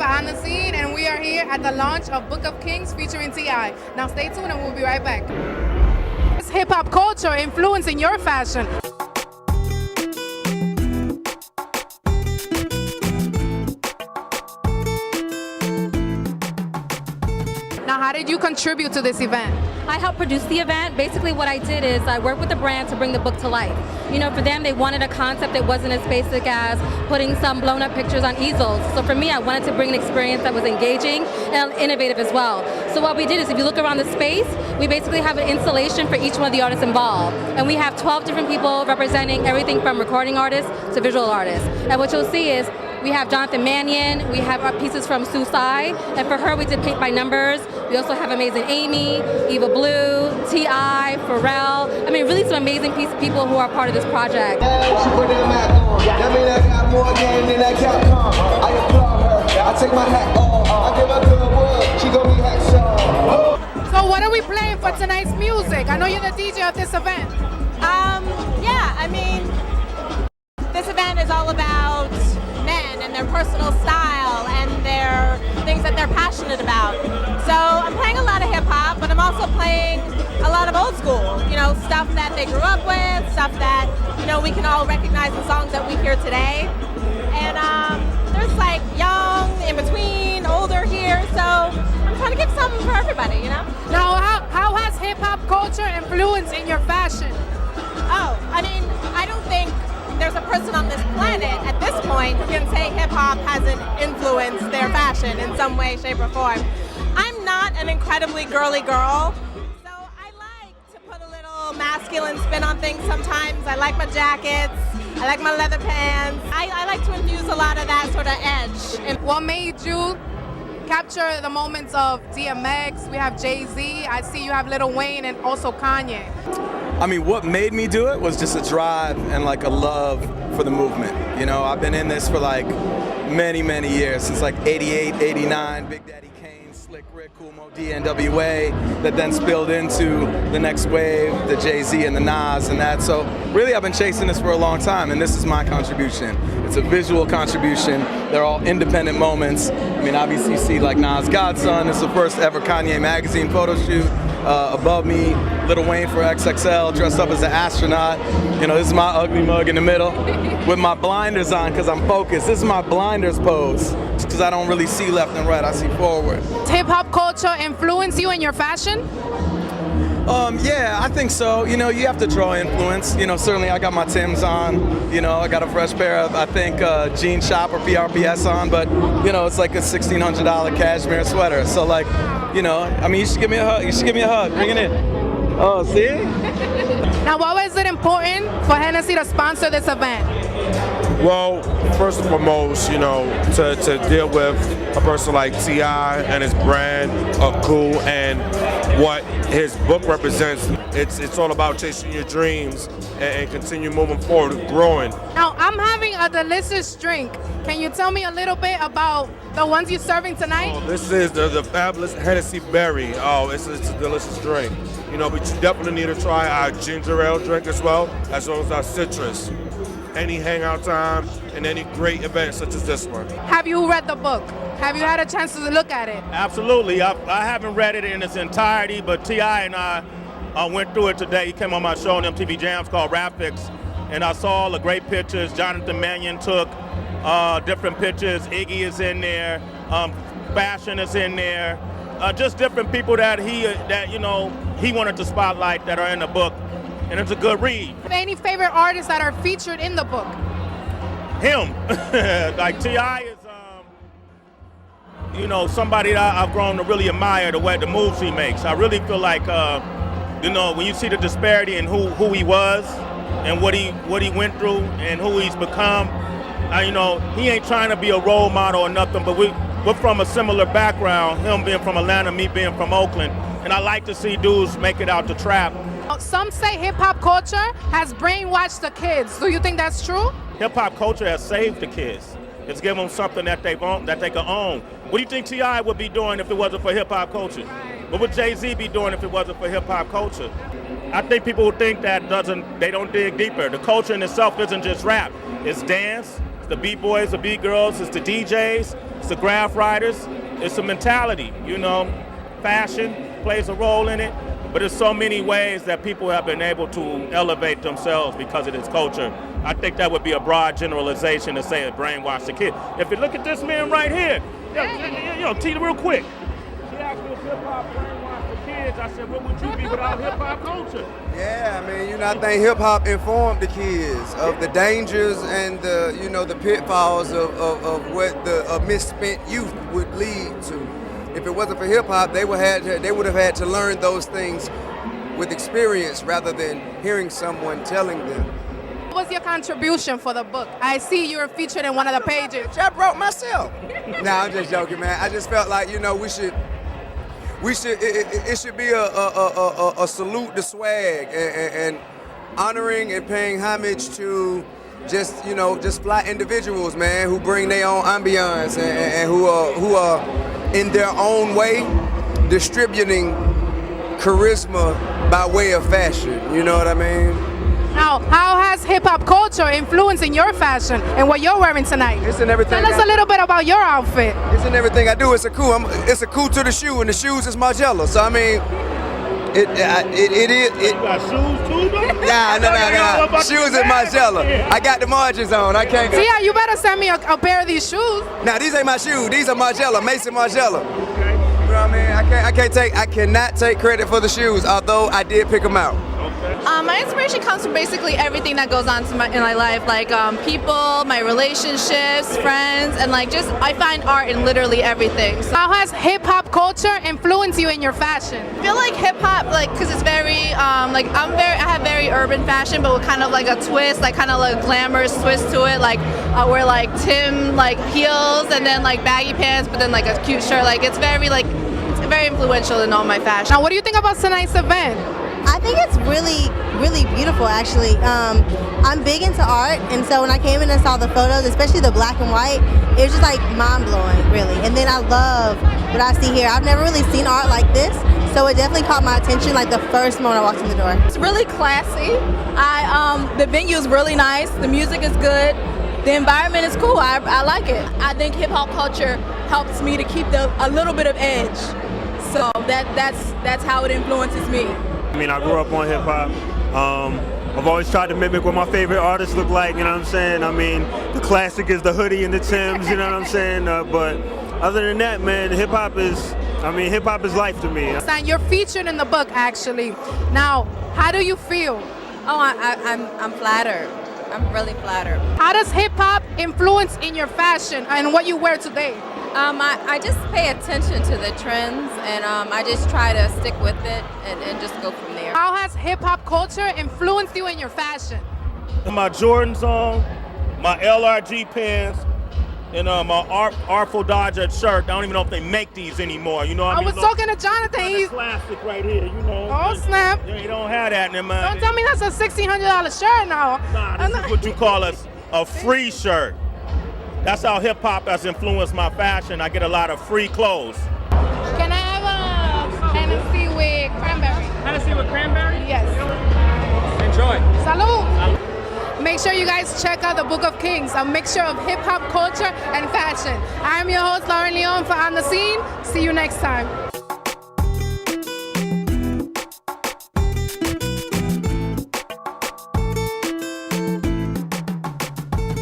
behind the scene, and we are here at the launch of Book of Kings featuring T.I. Now stay tuned and we'll be right back. Is hip-hop culture influencing your fashion? Now, how did you contribute to this event? I helped produce the event. Basically what I did is I worked with the brand to bring the book to life. You know, for them, they wanted a concept that wasn't as basic as putting some blown up pictures on easels. So for me, I wanted to bring an experience that was engaging and innovative as well. So what we did is, if you look around the space, we basically have an installation for each one of the artists involved. And we have 12 different people representing everything from recording artists to visual artists. And what you'll see is we have Jonathan Manion, we have our pieces from Susai, and for her we did paint by numbers. We also have amazing Amy, Eva Blue, T.I., Pharrell. I mean, really some amazing people who are part of this project. So what are we playing for tonight's music? I know you're the DJ of this event. Yeah, I mean, this event is all about men and their personal style and their things that they're passionate about. So I'm playing a lot of hip hop, but I'm also playing a lot of old school, you know, stuff that they grew up with, stuff that, you know, we can all recognize the songs that we hear today. And there's like young, in between, older here, so I'm trying to give something for everybody, you know? Now, how has hip hop culture influenced in your fashion? Oh, I mean, I don't think there's a person on this planet at this point who can say hip-hop hasn't influenced their fashion in some way, shape, or form. I'm not an incredibly girly girl, so I like to put a little masculine spin on things sometimes. I like my jackets, I like my leather pants. I like to infuse a lot of that sort of edge. And what made you capture the moments of DMX? We have Jay-Z, I see you have Lil Wayne and also Kanye. I mean, what made me do it was just a drive and like a love for the movement. You know, I've been in this for like many, many years, since like 88, 89, Big Daddy Kane, Slick Rick, Kool Moe Dee, NWA, that then spilled into the next wave, the Jay-Z and the Nas and that. So really I've been chasing this for a long time, and this is my contribution. It's a visual contribution. They're all independent moments. I mean, obviously you see like Nas' Godson, it's the first ever Kanye magazine photo shoot. Above me, Lil Wayne for XXL, dressed up as an astronaut. You know, this is my ugly mug in the middle with my blinders on because I'm focused. This is my blinders pose because I don't really see left and right, I see forward. Does hip-hop culture influence you in your fashion? Yeah, I think so. You know, you have to draw influence. You know, certainly I got my Timbs on. You know, I got a fresh pair of, I think, Jean Shop or PRPS on, but, you know, it's like a $1,600 cashmere sweater. So, like, you know, I mean, you should give me a hug. You should give me a hug. Bring it in. Oh, see? Now, why was it important for Hennessy to sponsor this event? Well, first and foremost, you know, to deal with a person like T.I. and his brand of cool and what his book represents. It's all about chasing your dreams and continue moving forward, growing. Now, I'm having a delicious drink. Can you tell me a little bit about the ones you're serving tonight? Oh, this is the fabulous Hennessy Berry. Oh, it's a delicious drink. You know, but you definitely need to try our ginger ale drink as well as our citrus. Any hangout time and any great event such as this one. Have you read the book? Have you had a chance to look at it? Absolutely. I haven't read it in its entirety, but T.I. and I went through it today. He came on my show on MTV Jams called Rap Fix, and I saw all the great pictures Jonathan Mannion took, different pictures. Iggy is in there, Fashion is in there, just different people that he wanted to spotlight that are in the book. And it's a good read. Any favorite artists that are featured in the book? Him. Like T.I. is, you know, somebody that I've grown to really admire the moves he makes. I really feel like, you know, when you see the disparity in who he was and what he went through and who he's become, you know, he ain't trying to be a role model or nothing, but we're from a similar background, him being from Atlanta, me being from Oakland, and I like to see dudes make it out the trap. Some say hip-hop culture has brainwashed the kids. Do you think that's true? Hip-hop culture has saved the kids. It's given them something that they can own. What do you think T.I. would be doing if it wasn't for hip-hop culture? What would Jay-Z be doing if it wasn't for hip-hop culture? I think people who think that they don't dig deeper. The culture in itself isn't just rap. It's dance, the b-boys, the b-girls, it's the DJs, it's the graph writers. It's a mentality, you know. Fashion plays a role in it, but there's so many ways that people have been able to elevate themselves because of this culture. I think that would be a broad generalization to say it brainwashed the kid. If you look at this man right here, T, real quick. She asked me if hip-hop brainwashed the kids. I said, what would you be without hip-hop culture? Yeah, I mean, I think hip-hop informed the kids of the dangers and the pitfalls of what a misspent youth would lead to. If it wasn't for hip-hop, they would have had to learn those things with experience rather than hearing someone telling them. What was your contribution for the book? I see you were featured in one of the pages. I wrote myself. Nah, I'm just joking, man. I just felt like, it should be a salute to swag and honoring and paying homage to just fly individuals, man, who bring their own ambiance and who are in their own way distributing charisma by way of fashion. You know what I mean? Now, how has hip-hop culture influenced in your fashion and what you're wearing tonight? It's in everything. Tell us a little bit about your outfit. It's in everything I do. It's a coup. It's a coup to the shoe, and the shoes is Margiela. So I mean, it is. You got shoes too, though? Nah. Shoes is Margiela. I got the margins on. I can't. So yeah, you better send me a pair of these shoes. Nah, these ain't my shoes. These are Margiela, Mason Margiela. Okay. You know what I mean? I cannot take credit for the shoes, although I did pick them out. My inspiration comes from basically everything that goes on in my life, like people, my relationships, friends, and I find art in literally everything. So How has hip-hop culture influenced you in your fashion? I feel like hip hop, because it's very, I have very urban fashion, but with kind of like a twist, kind of like a glamorous twist to it. I wear Tim heels and then baggy pants, but then a cute shirt. It's very influential in all my fashion. Now, what do you think about tonight's event? I think it's really, really beautiful, actually. I'm big into art, and so when I came in and saw the photos, especially the black and white, it was just mind-blowing, really. And then I love what I see here. I've never really seen art like this, so it definitely caught my attention the first moment I walked in the door. It's really classy. The venue is really nice. The music is good. The environment is cool. I like it. I think hip-hop culture helps me to keep a little bit of edge. So that's how it influences me. I mean, I grew up on hip-hop. I've always tried to mimic what my favorite artists look like, you know what I'm saying? I mean, the classic is the hoodie and the Timbs, you know what I'm saying? But other than that, man, hip-hop is life to me. You're featured in the book, actually. Now, how do you feel? Oh, I'm flattered. I'm really flattered. How does hip-hop influence in your fashion and what you wear today? I just pay attention to the trends, and I just try to stick with it and just go from there. How has hip-hop culture influenced you in your fashion? My Jordans on, my LRG pants, and my Artful Dodger shirt. I don't even know if they make these anymore. You know what I mean? I was talking to Jonathan. He's classic right here. You know. Oh snap! You don't have that in there, man. Don't tell me that's a $1,600 shirt now. Nah, this is what you call a free shirt. That's how hip hop has influenced my fashion. I get a lot of free clothes. Can I have a Hennessy with cranberry? Hennessy with cranberry? Yes. Enjoy. Salud. Make sure you guys check out the Book of Kings, a mixture of hip hop culture and fashion. I'm your host, Lauren Leon, for On the Scene. See you next time.